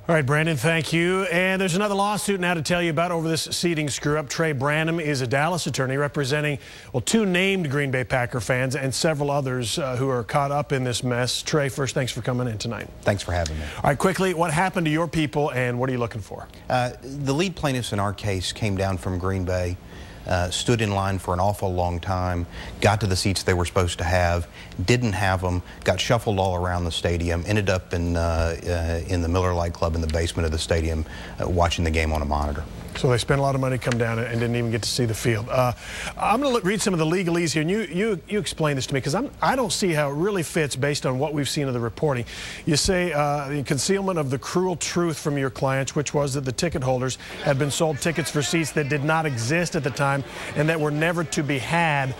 All right, Brandon, thank you. And there's another lawsuit now to tell you about over this seating screw-up. Trey Branham is a Dallas attorney representing, well, two named Green Bay Packer fans and several others who are caught up in this mess. Trey, first, thanks for coming in tonight. Thanks for having me. All right, quickly, what happened to your people and what are you looking for? The lead plaintiffs in our case came down from Green Bay, stood in line for an awful long time, got to the seats they were supposed to have, didn't have them, got shuffled all around the stadium, ended up in the Miller Lite Club in the basement of the stadium watching the game on a monitor. So they spent a lot of money to come down and didn't even get to see the field. I'm going to read some of the legalese here, and you explain this to me, because I don't see how it really fits based on what we've seen of the reporting. You say the concealment of the cruel truth from your clients, which was that the ticket holders had been sold tickets for seats that did not exist at the time and that were never to be had.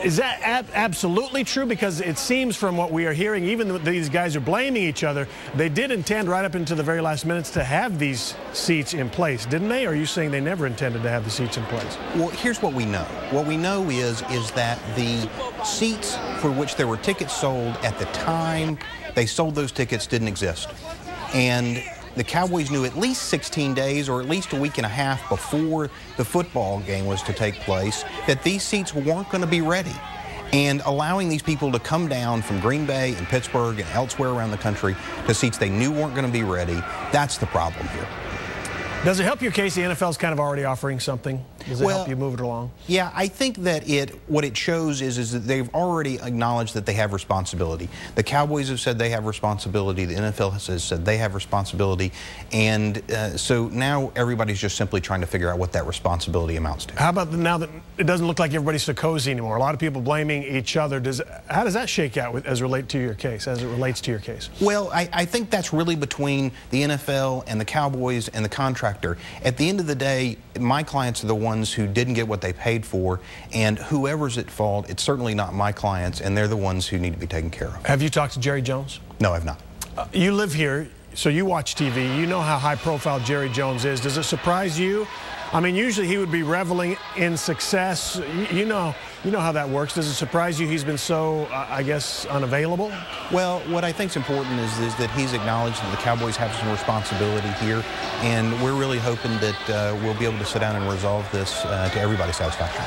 Is that absolutely true? Because it seems from what we are hearing, even though these guys are blaming each other, they did intend right up into the very last minutes to have these seats in place, didn't they? Or are you saying they never intended to have the seats in place? Well, here's what we know. What we know is that the seats for which there were tickets sold at the time they sold those tickets didn't exist. And the Cowboys knew at least 16 days or at least a week and a half before the football game was to take place that these seats weren't going to be ready. And allowing these people to come down from Green Bay and Pittsburgh and elsewhere around the country to seats they knew weren't going to be ready, that's the problem here. Does it help your case the NFL's kind of already offering something? Does it help you move it along? Yeah, I think that what it shows is that they've already acknowledged that they have responsibility. The Cowboys have said they have responsibility. The NFL has said they have responsibility. And so now everybody's just simply trying to figure out what that responsibility amounts to. How about now that it doesn't look like everybody's so cozy anymore? A lot of people blaming each other. How does that shake out as it relates to your case? Well, I think that's really between the NFL and the Cowboys and the contractor. At the end of the day, my clients are the ones who didn't get what they paid for, and whoever's at fault, it's certainly not my clients, and they're the ones who need to be taken care of. Have you talked to Jerry Jones? No, I've not. You live here, so you watch TV. You know how high-profile Jerry Jones is. Does it surprise you? I mean, usually he would be reveling in success. You know how that works. Does it surprise you he's been so, I guess, unavailable? Well, what I think is important is that he's acknowledged that the Cowboys have some responsibility here, and we're really hoping that we'll be able to sit down and resolve this to everybody's satisfaction.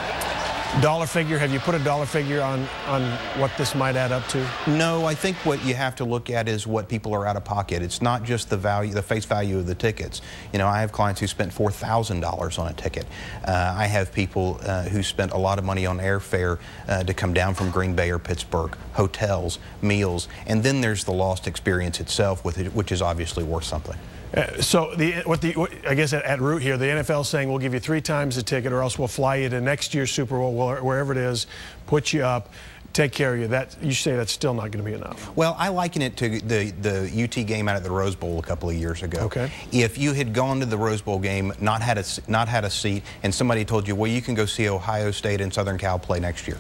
Dollar figure, have you put a dollar figure on what this might add up to? No, I think what you have to look at is what people are out of pocket. It's not just the value, the face value of the tickets. You know, I have clients who spent $4,000 on a ticket. I have people who spent a lot of money on airfare to come down from Green Bay or Pittsburgh, hotels, meals, and then there's the lost experience itself, which is obviously worth something. So I guess at root here, the NFL is saying we'll give you 3 times the ticket, or else we'll fly you to next year's Super Bowl, wherever it is, put you up, take care of you. You say that's still not going to be enough. Well, I liken it to the UT game out at the Rose Bowl a couple of years ago. Okay. If you had gone to the Rose Bowl game, not had a seat, and somebody told you, well, you can go see Ohio State and Southern Cal play next year,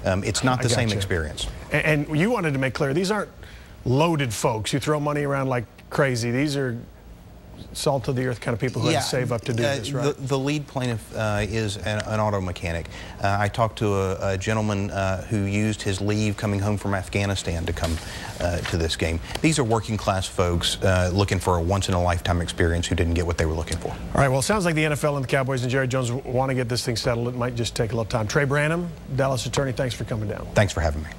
it's not the same experience. And you wanted to make clear these aren't loaded folks who throw money around like crazy. These are salt of the earth kind of people who had to save up to do this, right? The lead plaintiff is an auto mechanic. I talked to a gentleman who used his leave coming home from Afghanistan to come to this game. These are working class folks looking for a once-in-a-lifetime experience who didn't get what they were looking for. All right, well, it sounds like the NFL and the Cowboys and Jerry Jones want to get this thing settled. It might just take a little time. Trey Branham, Dallas attorney, thanks for coming down. Thanks for having me.